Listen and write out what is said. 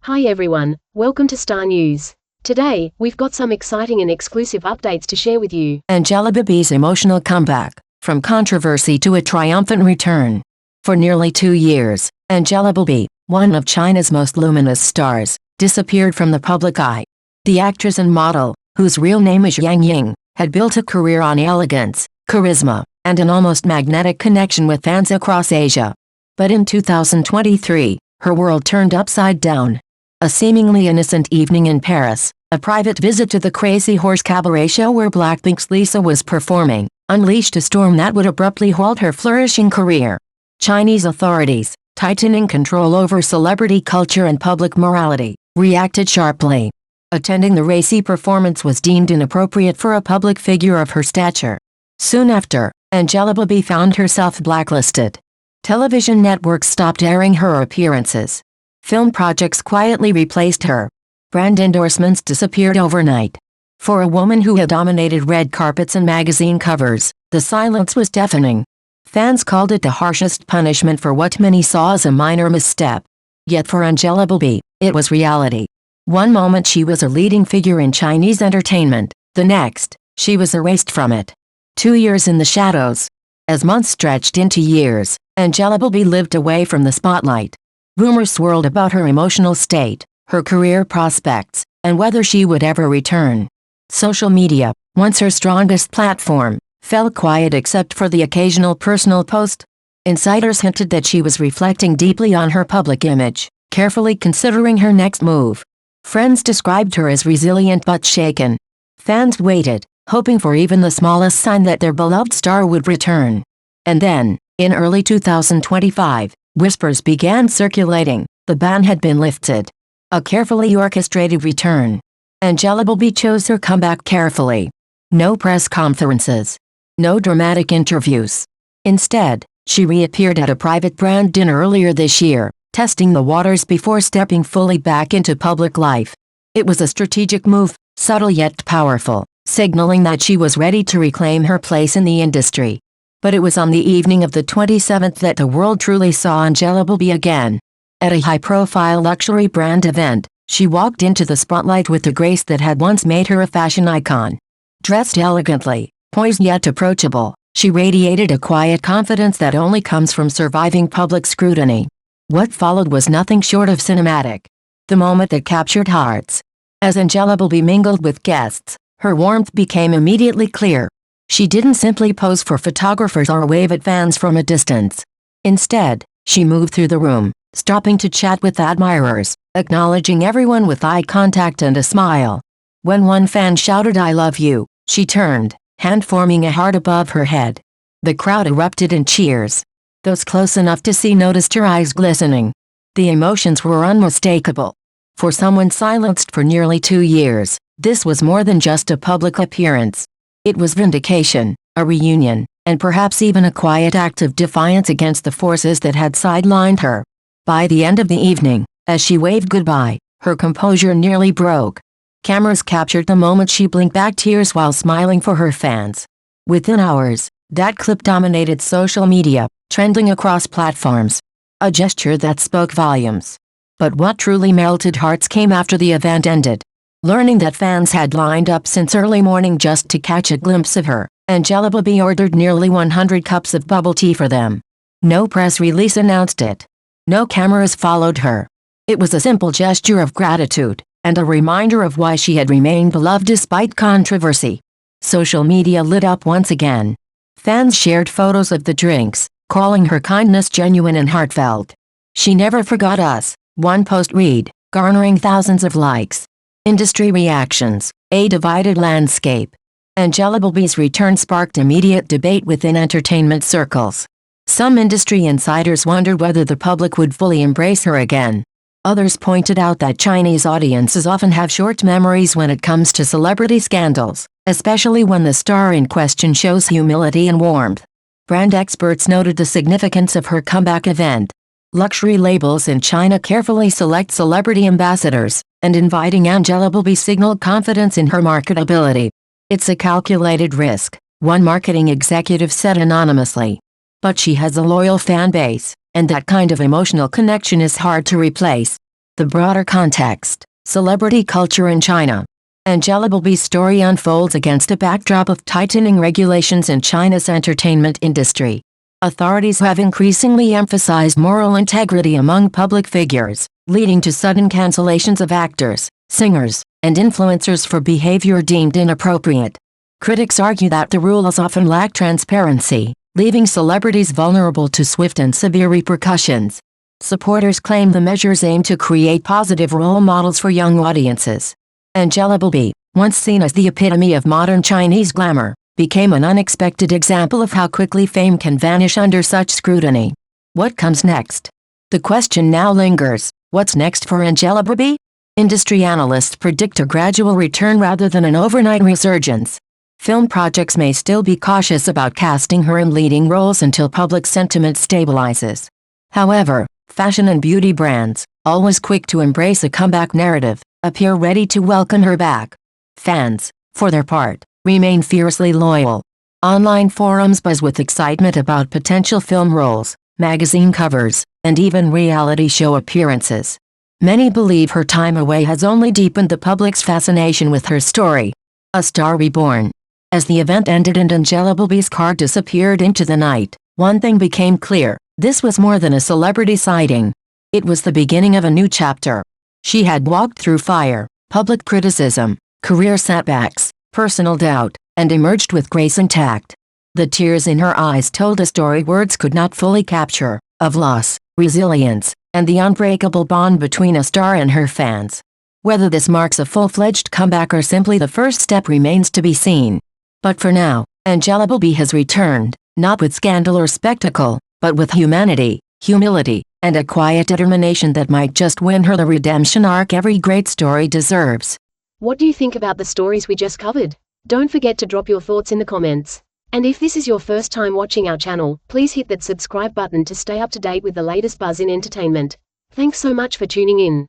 Hi everyone, welcome to Star News. Today, we've got some exciting and exclusive updates to share with you. Angelababy's emotional comeback, from controversy to a triumphant return. For nearly 2 years, Angelababy, one of China's most luminous stars, disappeared from the public eye. The actress and model, whose real name is Yang Ying, had built a career on elegance, charisma, and an almost magnetic connection with fans across Asia. But in 2023, her world turned upside down. A seemingly innocent evening in Paris, a private visit to the Crazy Horse cabaret show where Blackpink's Lisa was performing, unleashed a storm that would abruptly halt her flourishing career. Chinese authorities, tightening control over celebrity culture and public morality, reacted sharply. Attending the racy performance was deemed inappropriate for a public figure of her stature. Soon after, Angelababy found herself blacklisted. Television networks stopped airing her appearances. Film projects quietly replaced her. Brand endorsements disappeared overnight. For a woman who had dominated red carpets and magazine covers, the silence was deafening. Fans called it the harshest punishment for what many saw as a minor misstep. Yet for Angelababy, it was reality. One moment she was a leading figure in Chinese entertainment, the next, she was erased from it. 2 years in the shadows. As months stretched into years, Angelababy lived away from the spotlight. Rumors swirled about her emotional state, her career prospects, and whether she would ever return. Social media, once her strongest platform, fell quiet except for the occasional personal post. Insiders hinted that she was reflecting deeply on her public image, carefully considering her next move. Friends described her as resilient but shaken. Fans waited, hoping for even the smallest sign that their beloved star would return. And then, in early 2025, whispers began circulating. The ban had been lifted. A carefully orchestrated return. Angelababy chose her comeback carefully. No press conferences. No dramatic interviews. Instead, she reappeared at a private brand dinner earlier this year, testing the waters before stepping fully back into public life. It was a strategic move, subtle yet powerful, signaling that she was ready to reclaim her place in the industry. But it was on the evening of the 27th that the world truly saw Angelababy again. At a high-profile luxury brand event, she walked into the spotlight with the grace that had once made her a fashion icon. Dressed elegantly, poised yet approachable, she radiated a quiet confidence that only comes from surviving public scrutiny. What followed was nothing short of cinematic. The moment that captured hearts. As Angelababy mingled with guests, her warmth became immediately clear. She didn't simply pose for photographers or wave at fans from a distance. Instead, she moved through the room, stopping to chat with admirers, acknowledging everyone with eye contact and a smile. When one fan shouted "I love you," she turned, hand forming a heart above her head. The crowd erupted in cheers. Those close enough to see noticed her eyes glistening. The emotions were unmistakable. For someone silenced for nearly 2 years, this was more than just a public appearance. It was vindication, a reunion, and perhaps even a quiet act of defiance against the forces that had sidelined her. By the end of the evening, as she waved goodbye, her composure nearly broke. Cameras captured the moment she blinked back tears while smiling for her fans. Within hours, that clip dominated social media, trending across platforms. A gesture that spoke volumes. But what truly melted hearts came after the event ended. Learning that fans had lined up since early morning just to catch a glimpse of her, Angelababy ordered nearly 100 cups of bubble tea for them. No press release announced it. No cameras followed her. It was a simple gesture of gratitude, and a reminder of why she had remained beloved despite controversy. Social media lit up once again. Fans shared photos of the drinks, calling her kindness genuine and heartfelt. "She never forgot us," one post read, garnering thousands of likes. Industry reactions, a divided landscape. Angelababy's return sparked immediate debate within entertainment circles. Some industry insiders wondered whether the public would fully embrace her again. Others pointed out that Chinese audiences often have short memories when it comes to celebrity scandals, especially when the star in question shows humility and warmth. Brand experts noted the significance of her comeback event. Luxury labels in China carefully select celebrity ambassadors, and inviting Angelababy signaled confidence in her marketability. "It's a calculated risk," one marketing executive said anonymously. But she has a loyal fan base, and that kind of emotional connection is hard to replace. The broader context: celebrity culture in China. Angelababy's story unfolds against a backdrop of tightening regulations in China's entertainment industry. Authorities have increasingly emphasized moral integrity among public figures, leading to sudden cancellations of actors, singers, and influencers for behavior deemed inappropriate. Critics argue that the rules often lack transparency, leaving celebrities vulnerable to swift and severe repercussions. Supporters claim the measures aim to create positive role models for young audiences. Angelababy, once seen as the epitome of modern Chinese glamour, became an unexpected example of how quickly fame can vanish under such scrutiny. What comes next? The question now lingers: what's next for Angelababy? Industry analysts predict a gradual return rather than an overnight resurgence. Film projects may still be cautious about casting her in leading roles until public sentiment stabilizes. However, fashion and beauty brands, always quick to embrace a comeback narrative, appear ready to welcome her back. Fans, for their part, remain fiercely loyal. Online forums buzz with excitement about potential film roles, magazine covers, and even reality show appearances. Many believe her time away has only deepened the public's fascination with her story. A star reborn. As the event ended and Angelababy's car disappeared into the night, one thing became clear: this was more than a celebrity sighting. It was the beginning of a new chapter. She had walked through fire, public criticism, career setbacks, personal doubt, and emerged with grace and tact. The tears in her eyes told a story words could not fully capture, of loss, resilience, and the unbreakable bond between a star and her fans. Whether this marks a full-fledged comeback or simply the first step remains to be seen. But for now, Angelababy has returned, not with scandal or spectacle, but with humanity, humility, and a quiet determination that might just win her the redemption arc every great story deserves. What do you think about the stories we just covered? Don't forget to drop your thoughts in the comments. And if this is your first time watching our channel, please hit that subscribe button to stay up to date with the latest buzz in entertainment. Thanks so much for tuning in.